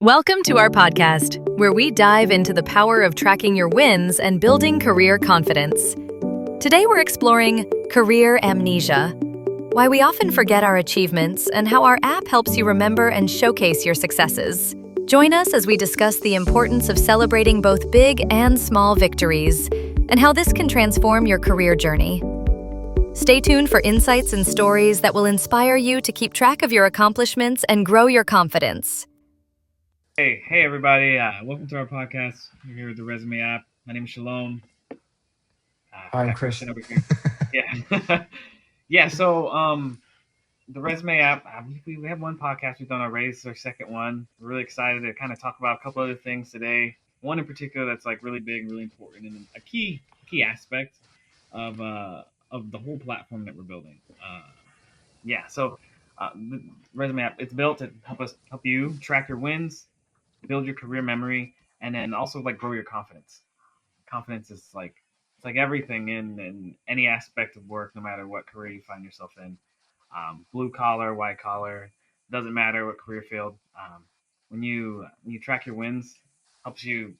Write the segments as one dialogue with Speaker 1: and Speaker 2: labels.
Speaker 1: Welcome to our podcast, where we dive into the power of tracking your wins and building career confidence. Today, we're exploring career amnesia, why we often forget our achievements, and how our app helps you remember and showcase your successes. Join us as we discuss the importance of celebrating both big and small victories, and how this can transform your career journey. Stay tuned for insights and stories that will inspire you to keep track of your accomplishments and grow your confidence.
Speaker 2: Hey, everybody! Welcome to our podcast. We're here with the Resume app. My name is Shalom.
Speaker 3: Hi, I'm
Speaker 2: Got
Speaker 3: Chris.
Speaker 2: Christian over here. Yeah, yeah. So, the Resume app. We have one podcast we've done already. This is our second one. We're really excited to kind of talk about a couple other things today. One in particular that's like really big, really important, and a key aspect of the whole platform that we're building. Yeah. So, the Resume app, it's built to help you track your wins, build your career memory, and then also like grow your confidence. Confidence is like it's like everything in any aspect of work, no matter what career you find yourself in. Blue collar, white collar, doesn't matter what career field. When you track your wins, helps you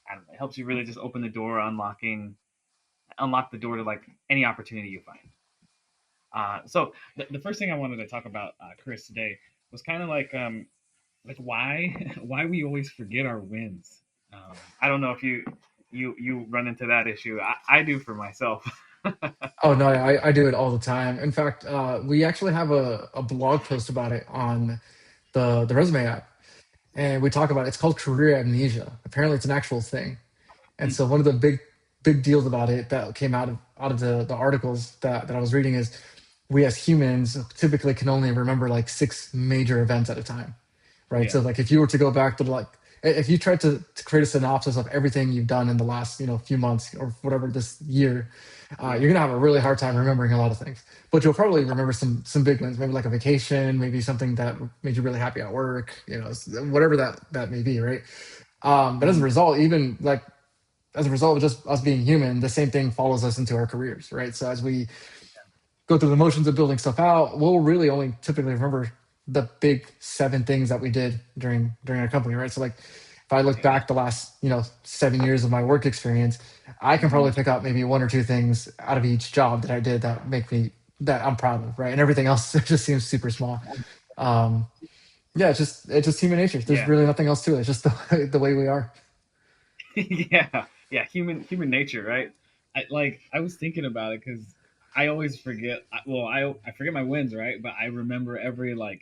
Speaker 2: I don't know, it helps you really just open the door, unlock the door to like any opportunity you find. So the first thing I wanted to talk about, Chris, today was kind of like why why we always forget our wins. I don't know if you run into that issue. I do for myself.
Speaker 3: Oh no, I do it all the time. In fact, we actually have a blog post about it on the Resume app, and we talk about it. It's called career amnesia. Apparently, it's an actual thing. And so one of the big deals about it that came out of the articles that I was reading is we as humans typically can only remember like six major events at a time, right?
Speaker 2: Yeah,
Speaker 3: So like if you were to go back to like if you tried to create a synopsis of everything you've done in the last few months or whatever this year,
Speaker 2: yeah,
Speaker 3: you're gonna have a really hard time remembering a lot of things. But you'll probably remember some big ones, maybe like a vacation, maybe something that made you really happy at work, whatever that may be, right? But as a
Speaker 2: mhm,
Speaker 3: result, even like as a result of just us being human, the same thing follows us into our careers, right? So as we go through the motions of building stuff out, we'll really only typically remember the big seven things that we did during our company, right? So like if I look
Speaker 2: yeah,
Speaker 3: back the last 7 years of my work experience, I can probably
Speaker 2: mhm,
Speaker 3: pick out maybe one or two things out of each job that I did that I'm proud of, right? And everything else just seems super small. Um, yeah, it's just human nature. There's
Speaker 2: yeah,
Speaker 3: really nothing else to it. It's just the way we are.
Speaker 2: yeah, yeah. Human nature, right? I was thinking about it because I always forget. Well, I forget my wins, right? But I remember every like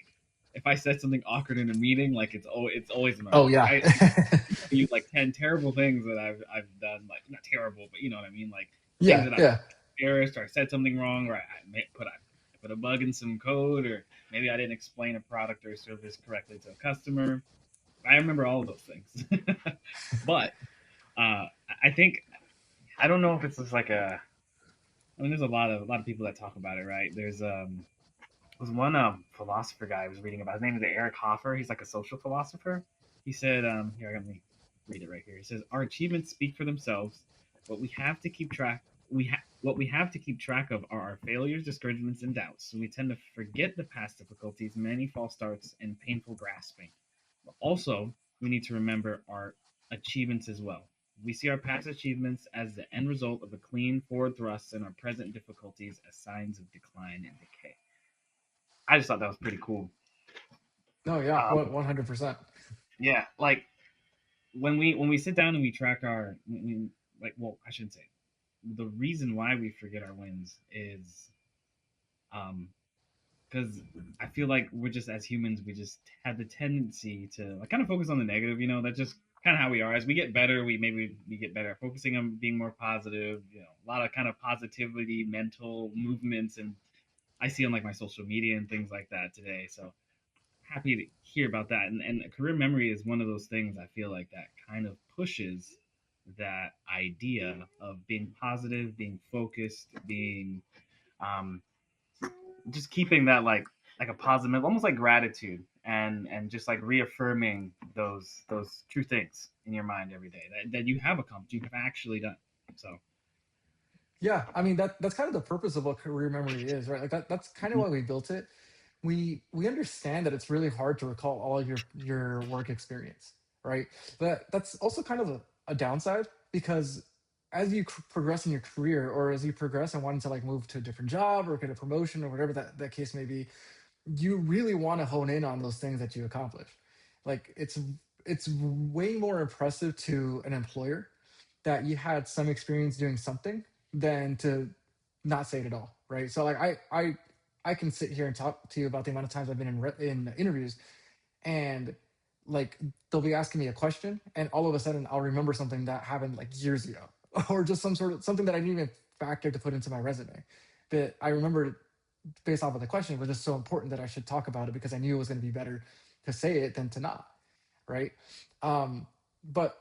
Speaker 2: if I said something awkward in a meeting, like it's always
Speaker 3: Oh
Speaker 2: memorable.
Speaker 3: yeah.
Speaker 2: I tell you like 10 terrible things that I've done, like not terrible, but you know what I mean, like things
Speaker 3: Yeah,
Speaker 2: that I've
Speaker 3: yeah.
Speaker 2: embarrassed or I said something wrong, or I put a bug in some code, or maybe I didn't explain a product or service correctly to a customer. I remember all of those things, but I think I don't know if it's just like a. I mean, there's a lot of people that talk about it, right? There's one philosopher guy I was reading about. His name is Eric Hoffer. He's like a social philosopher. He said, here, let me read it right here. He says, "Our achievements speak for themselves. What we have to keep track what we have to keep track of are our failures, discouragements, and doubts. So we tend to forget the past difficulties, many false starts, and painful grasping. But also, we need to remember our achievements as well. We see our past achievements as the end result of a clean forward thrust and our present difficulties as signs of decline and decay." I just thought that was pretty cool.
Speaker 3: No, yeah,
Speaker 2: Um,
Speaker 3: 100%.
Speaker 2: yeah, like when we sit down and we track like, well, I shouldn't say the reason why we forget our wins is um because I feel like we're just as humans, we just have the tendency to like kind of focus on the negative. That's just kind of how we are. As we get better, we get better at focusing on being more positive. A lot of kind of positivity, mental movements, and I see on like my social media and things like that today. So happy to hear about that. And career memory is one of those things I feel like that kind of pushes that idea of being positive, being focused, being um, just keeping that like a positive, almost like gratitude, and just like reaffirming those true things in your mind every day that you have accomplished, you have actually done. So
Speaker 3: Yeah, I mean that's kind of the purpose of what career memory is, right? Like that's kind of why we built it. we understand that it's really hard to recall all of your work experience, right? But that's also kind of a downside because as you progress in your career, or as you progress and wanting to like move to a different job or get a promotion or whatever that case may be, you really want to hone in on those things that you accomplish. Like it's way more impressive to an employer that you had some experience doing something than to not say it at all, right? So like I can sit here and talk to you about the amount of times I've been in interviews, and like they'll be asking me a question and all of a sudden I'll remember something that happened like years ago or just some sort of something that I didn't even factor to put into my resume, but I remembered based off of the question. It was just so important that I should talk about it because I knew it was going to be better to say it than to not, right? But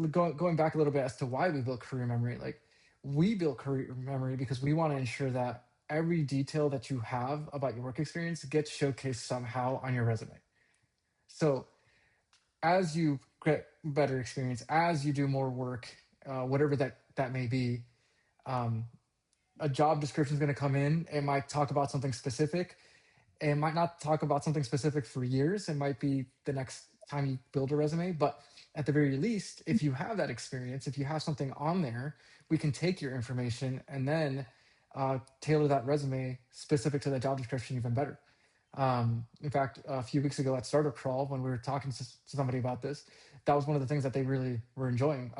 Speaker 3: going back a little bit as to why we built career memory, like we built career memory because we want to ensure that every detail that you have about your work experience gets showcased somehow on your resume. So as you get better experience, as you do more work, whatever that may be, um, a job description is going to come in. It might talk about something specific. It might not talk about something specific for years. It might be the next time you build a resume. But at the very least, if you have that experience, if you have something on there, we can take your information and then tailor that resume specific to the job description even better. In fact, a few weeks ago at Startup Crawl, when we were talking to somebody about this, that was one of the things that they really were enjoying.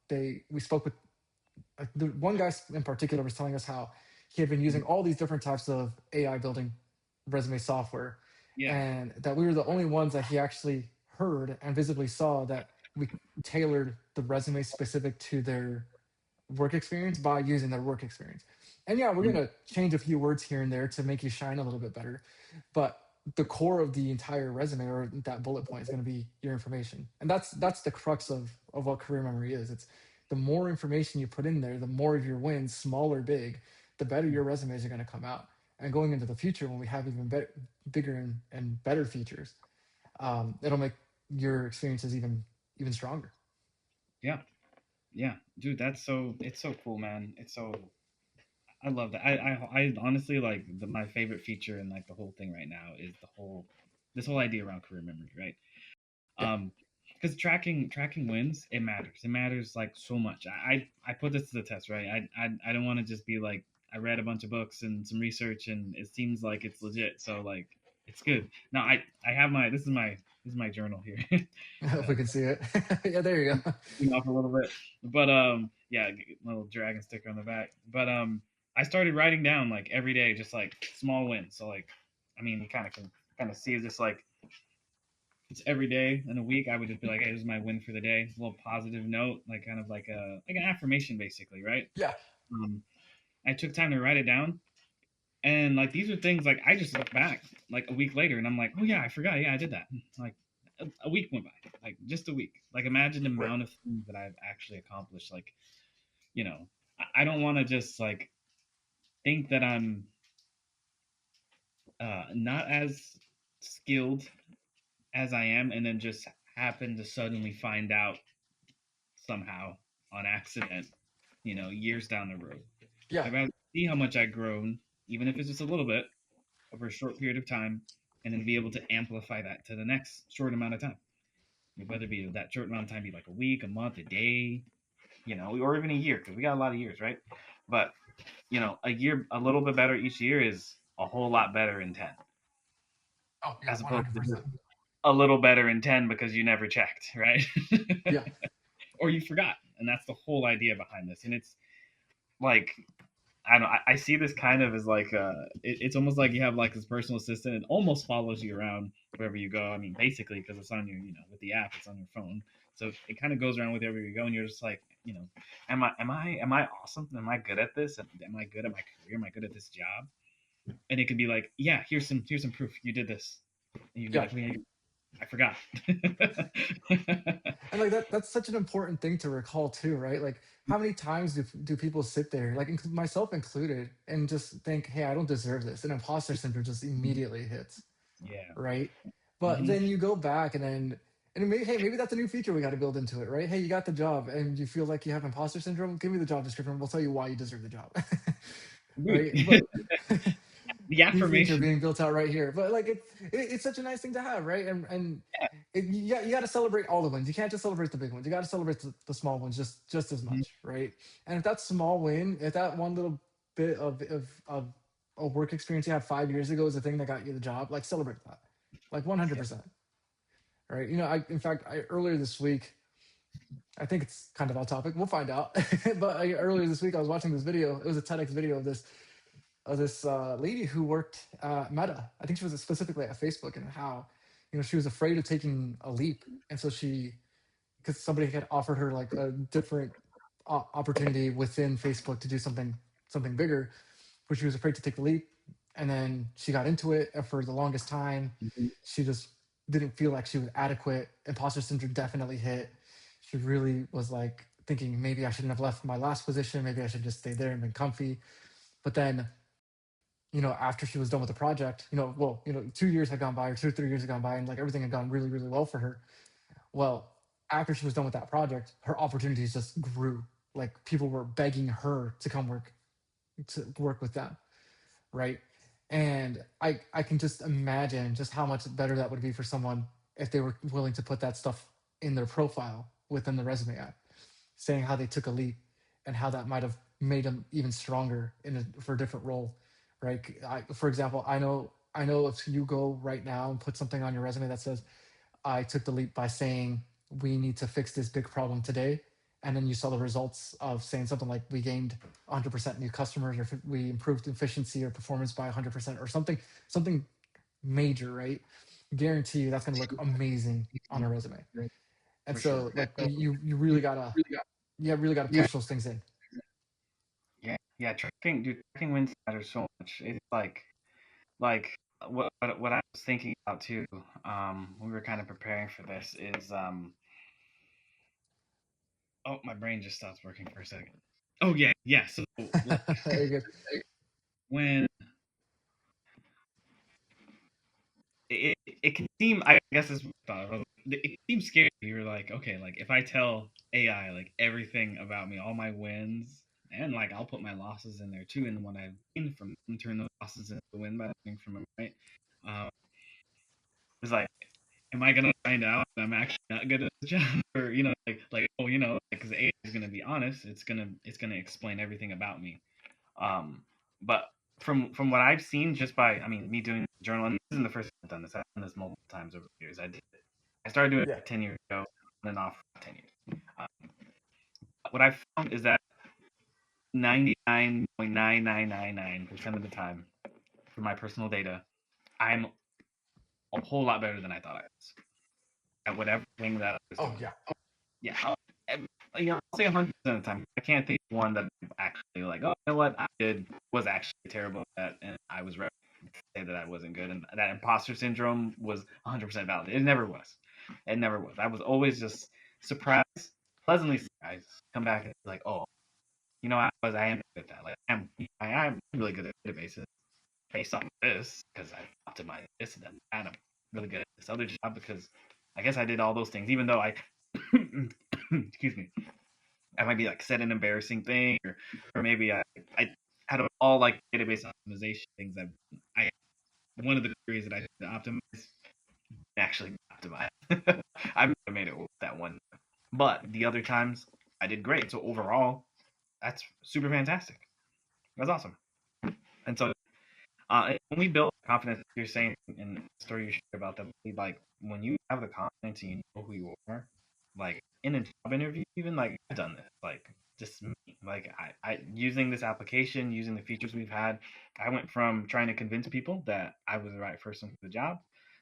Speaker 3: We spoke with the one guy in particular was telling us how he had been using all these different types of AI building resume software,
Speaker 2: Yeah.
Speaker 3: and that we were the only ones that he actually heard and visibly saw that we tailored the resume specific to their work experience by using their work experience. And yeah, we're
Speaker 2: Mhm.
Speaker 3: going to change a few words here and there to make you shine a little bit better. But the core of the entire resume or that bullet point is going to be your information. And that's the crux of what career memory is. It's the more information you put in there, the more of your wins, small or big, the better your resumes are going to come out. And going into the future, when we have even better, bigger and better features, it'll make your experiences even stronger.
Speaker 2: Yeah. Yeah. Dude, it's so cool, man. It's so I love that. I honestly like my favorite feature in like the whole thing right now is this whole idea around career memory, right?
Speaker 3: Yeah.
Speaker 2: Um, because tracking wins, it matters. It matters like so much. I put this to the test, right? I don't want to just be like I read a bunch of books and some research and it seems like it's legit, so like it's good. Now I have my this is my journal here.
Speaker 3: If we can see it. Yeah, there you go.
Speaker 2: Zoom off a little bit, but yeah, little dragon sticker on the back. But I started writing down like every day, just like small wins. So like, I mean, you kind of see it just like it's every day in a week. I would just be like, hey, this is my win for the day. A little positive note, like kind of like an affirmation, basically, right?
Speaker 3: Yeah.
Speaker 2: Um, I took time to write it down, and like these are things like I just look back like a week later, and I'm like, oh yeah, I forgot. Yeah, I did that. Like a week went by, like just a week. Like imagine the
Speaker 3: Right.
Speaker 2: amount of things that I've actually accomplished. Like you know, I don't want to just like think that I'm not as skilled as I am, and then just happen to suddenly find out somehow on accident, years down the road.
Speaker 3: Yeah.
Speaker 2: I'd rather see how much I've grown, even if it's just a little bit, over a short period of time, and then be able to amplify that to the next short amount of time. Whether it be that short amount of time be like a week, a month, a day, or even a year, because we got a lot of years, right? But a year, a little bit better each year is a whole lot better in 10,
Speaker 3: Oh yeah,
Speaker 2: as
Speaker 3: one
Speaker 2: opposed
Speaker 3: hundred
Speaker 2: to just
Speaker 3: percent.
Speaker 2: a little better in 10 because you never checked, right?
Speaker 3: Yeah.
Speaker 2: Or you forgot. And that's the whole idea behind this. And it's like, I don't know, I see this kind of as like, it's almost like you have like this personal assistant. It almost follows you around wherever you go. I mean, basically, because it's on your, with the app, it's on your phone. So it kind of goes around with wherever you go. And you're just like, am I awesome? Am I good at this? Am I good at my career? Am I good at this job? And it could be like, yeah, here's some proof you did this. And you'd be
Speaker 3: Yeah.
Speaker 2: like, wait, I forgot.
Speaker 3: And like that's such an important thing to recall too, right? Like how many times do people sit there, like myself included, and just think, hey, I don't deserve this, and imposter syndrome just immediately hits,
Speaker 2: Yeah.
Speaker 3: right? But
Speaker 2: Hmm.
Speaker 3: then you go back and maybe, hey, maybe that's a new feature we got to build into it, right? Hey, you got the job and you feel like you have imposter syndrome, give me the job description, we'll tell you why you deserve the job.
Speaker 2: Agreed.
Speaker 3: Right? But
Speaker 2: The
Speaker 3: These things are
Speaker 2: affirmation.
Speaker 3: being built out right here. But like it's such a nice thing to have, right? And you got to celebrate all the wins. You can't just celebrate the big ones. You got to celebrate the small ones just as
Speaker 2: Mhm.
Speaker 3: much, right? And if that small win, if that one little bit of a work experience you had 5 years ago is the thing that got you the job, like celebrate that, like
Speaker 2: Yeah.
Speaker 3: 100%, right? I in fact I earlier this week, I think it's kind of off topic. We'll find out. But earlier this week, I was watching this video. It was a TEDx video of this lady who worked Meta. I think she was specifically at Facebook, and how, she was afraid of taking a leap, and so because somebody had offered her like a different opportunity within Facebook to do something bigger, but she was afraid to take the leap. And then she got into it, and for the longest time,
Speaker 2: Mhm.
Speaker 3: she just didn't feel like she was adequate. Imposter syndrome definitely hit. She really was like thinking maybe I shouldn't have left my last position. Maybe I should just stay there and been comfy. But then, after she was done with the project, 2 years had gone by, or 2 or 3 years had gone by, and like everything had gone really, really well for her. Well, after she was done with that project, her opportunities just grew. Like people were begging her to come work with them, right? And I can just imagine just how much better that would be for someone if they were willing to put that stuff in their profile within the resume app, saying how they took a leap and how that might have made them even stronger for a different role, right? For example, I know if you go right now and put something on your resume that says I took the leap by saying we need to fix this big problem today. And then you saw the results of saying something like we gained 100% new customers, or we improved efficiency or performance by 100%, or something major, right? Guarantee you that's going to look amazing on a resume. And
Speaker 2: For sure.
Speaker 3: so like you really gotta, really gotta push those things in.
Speaker 2: Yeah. Tracking, dude, tracking wins matters so much. It's like what I was thinking about too. When we were kind of preparing for this is oh, my brain just stopped working for a second. Oh yeah. So like
Speaker 3: Very good.
Speaker 2: when it can seem, I guess this it seems scary. You're like, okay, like if I tell AI like everything about me, all my wins, and like I'll put my losses in there too, and what I've gained from them, turn those losses into win by learning from them, right? Um, it's like, am I gonna find out that I'm actually not good at the job, or oh, because AI is gonna be honest, it's gonna explain everything about me. Um, but from what I've seen, just by me doing journaling, this isn't the first time I've done this. I've done this multiple times over the years. I started doing
Speaker 3: Yeah.
Speaker 2: it 10 years ago, on and off for 10 years. What I've found is that 99.9999% of the time, for my personal data, I'm a whole lot better than I thought I was at whatever thing that I was
Speaker 3: Oh
Speaker 2: doing.
Speaker 3: yeah.
Speaker 2: Yeah, I'll say 100% of the time. I can't think of one that I'm actually like, oh, you know what, I did was actually terrible at, and I was right to say that I wasn't good, and that imposter syndrome was 100% valid. It never was. It never was. I was always just surprised, pleasantly surprised. Come back and like, oh, I am good at that. Like, I am really good at databases based on this because I optimized this and then that. I'm really good at this other job because I guess I did all those things, even though I, excuse me, I might be like said an embarrassing thing, or maybe I out of all like database optimization things I one of the queries that I should optimize actually optimize. I made it with that one, but the other times I did great. So overall, that's super fantastic. That's awesome. And so when we build confidence, you're saying in the story you shared about that, like when you have the confidence and you know who you are, like in a job interview, even like I've done this, like just me, like I using this application, using the features we've had, I went from trying to convince people that I was the right person for the job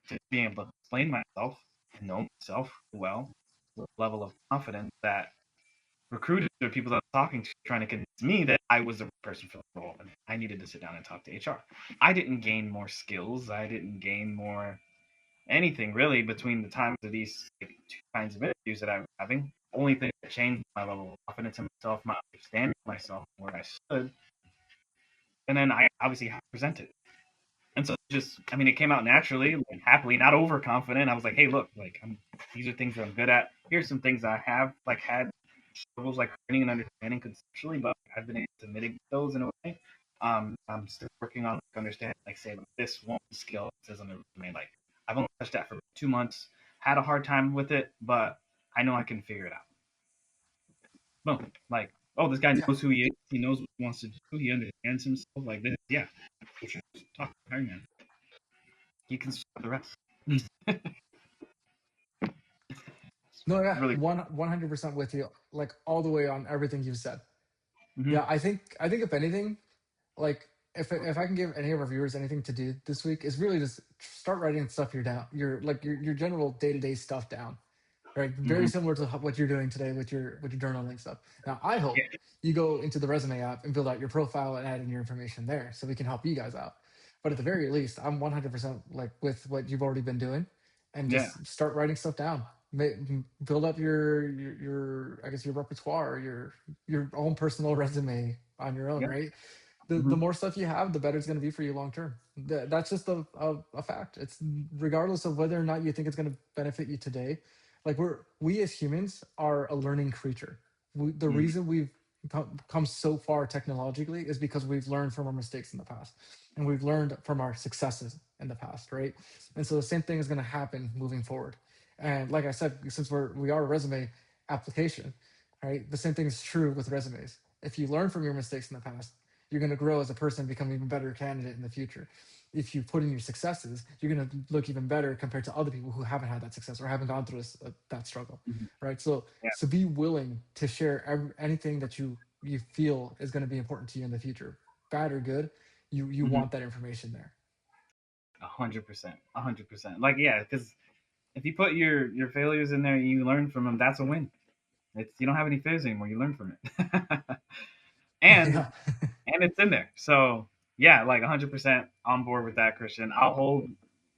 Speaker 2: to being able to explain myself and know myself well, with a level of confidence that recruiters or people that I'm talking to trying to convince me that I was the right person for the role and I needed to sit down and talk to HR. I didn't gain more skills. I didn't gain more anything really between the times of these two kinds of interviews that I was having. The only thing that changed my level of confidence in myself, my understanding of myself, where I stood, and then I obviously presented. And so it came out naturally, like, happily, not overconfident. I was like, hey, look, like these are things that I'm good at. Here's some things I have like had struggles like learning and understanding conceptually, but I've been able to mitigate those in a way. I'm still working on understanding, like, say, like, this one skill it says on the resume. Like, I've only touched that for 2 months. Had a hard time with it, but I know I can figure it out. Boom. Like, oh, this guy
Speaker 3: Yeah.
Speaker 2: knows who he is. He knows what he wants to do. He understands himself. Like this. Yeah. Talk to the hiring man. He can start the rest.
Speaker 3: No, yeah,
Speaker 2: Really.
Speaker 3: 100% with you, like all the way on everything you've said.
Speaker 2: Mm-hmm.
Speaker 3: Yeah, I think if anything, like if I can give any of our viewers anything to do this week is really just start writing stuff you're down, your general day-to-day stuff down. Right, very
Speaker 2: Mm-hmm.
Speaker 3: similar to what you're doing today with your journaling stuff. Now, I hope
Speaker 2: Yeah.
Speaker 3: you go into the resume app and build out your profile and add in your information there, so we can help you guys out. But at the very least, I'm 100% like with what you've already been doing, and
Speaker 2: Yeah.
Speaker 3: just start writing stuff down. Build up your I guess your repertoire, your own personal resume on your own,
Speaker 2: Yeah.
Speaker 3: right? The
Speaker 2: Mm-hmm.
Speaker 3: more stuff you have, the better it's going to be for you long term. That's just a fact. It's regardless of whether or not you think it's going to benefit you today. Like we as humans are a learning creature. The
Speaker 2: Mm-hmm.
Speaker 3: reason we've come so far technologically is because we've learned from our mistakes in the past, and we've learned from our successes in the past, right? And so the same thing is going to happen moving forward. And like I said, since we are a resume application, right? The same thing is true with resumes. If you learn from your mistakes in the past, you're going to grow as a person, become an even better candidate in the future. If you put in your successes, you're going to look even better compared to other people who haven't had that success or haven't gone through that struggle,
Speaker 2: Mm-hmm.
Speaker 3: right? So
Speaker 2: Yeah.
Speaker 3: so be willing to share anything that you feel is going to be important to you in the future, bad or good. You
Speaker 2: Mm-hmm.
Speaker 3: want that information there.
Speaker 2: 100%. 100%. Like, yeah, because if you put your failures in there and you learn from them, that's a win. You don't have any failures anymore. You learn from it. and
Speaker 3: Yeah.
Speaker 2: and it's in there. So yeah, like 100% on board with that, Christian. I'll hold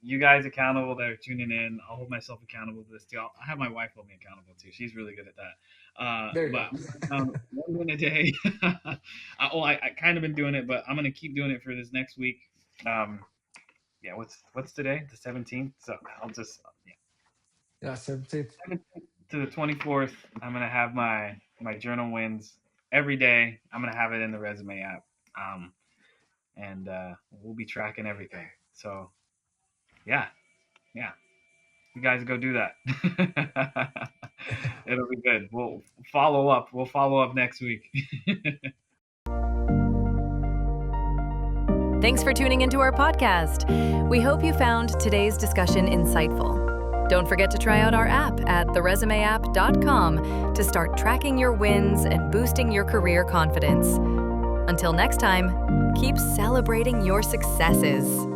Speaker 2: you guys accountable that are tuning in. I'll hold myself accountable to this too. I'll have my wife hold me accountable too. She's really good at that.
Speaker 3: There you
Speaker 2: But
Speaker 3: go.
Speaker 2: 1 win a day. I kind of been doing it, but I'm gonna keep doing it for this next week. Yeah, what's today? The 17th. So I'll just
Speaker 3: Yeah. 17th.
Speaker 2: 17th to the 24th. I'm gonna have my journal wins every day. I'm gonna have it in the resume app. And we'll be tracking everything. So, yeah, you guys go do that. It'll be good. We'll follow up. We'll follow up next week.
Speaker 1: Thanks for tuning into our podcast. We hope you found today's discussion insightful. Don't forget to try out our app at theresumeapp.com to start tracking your wins and boosting your career confidence. Until next time, keep celebrating your successes.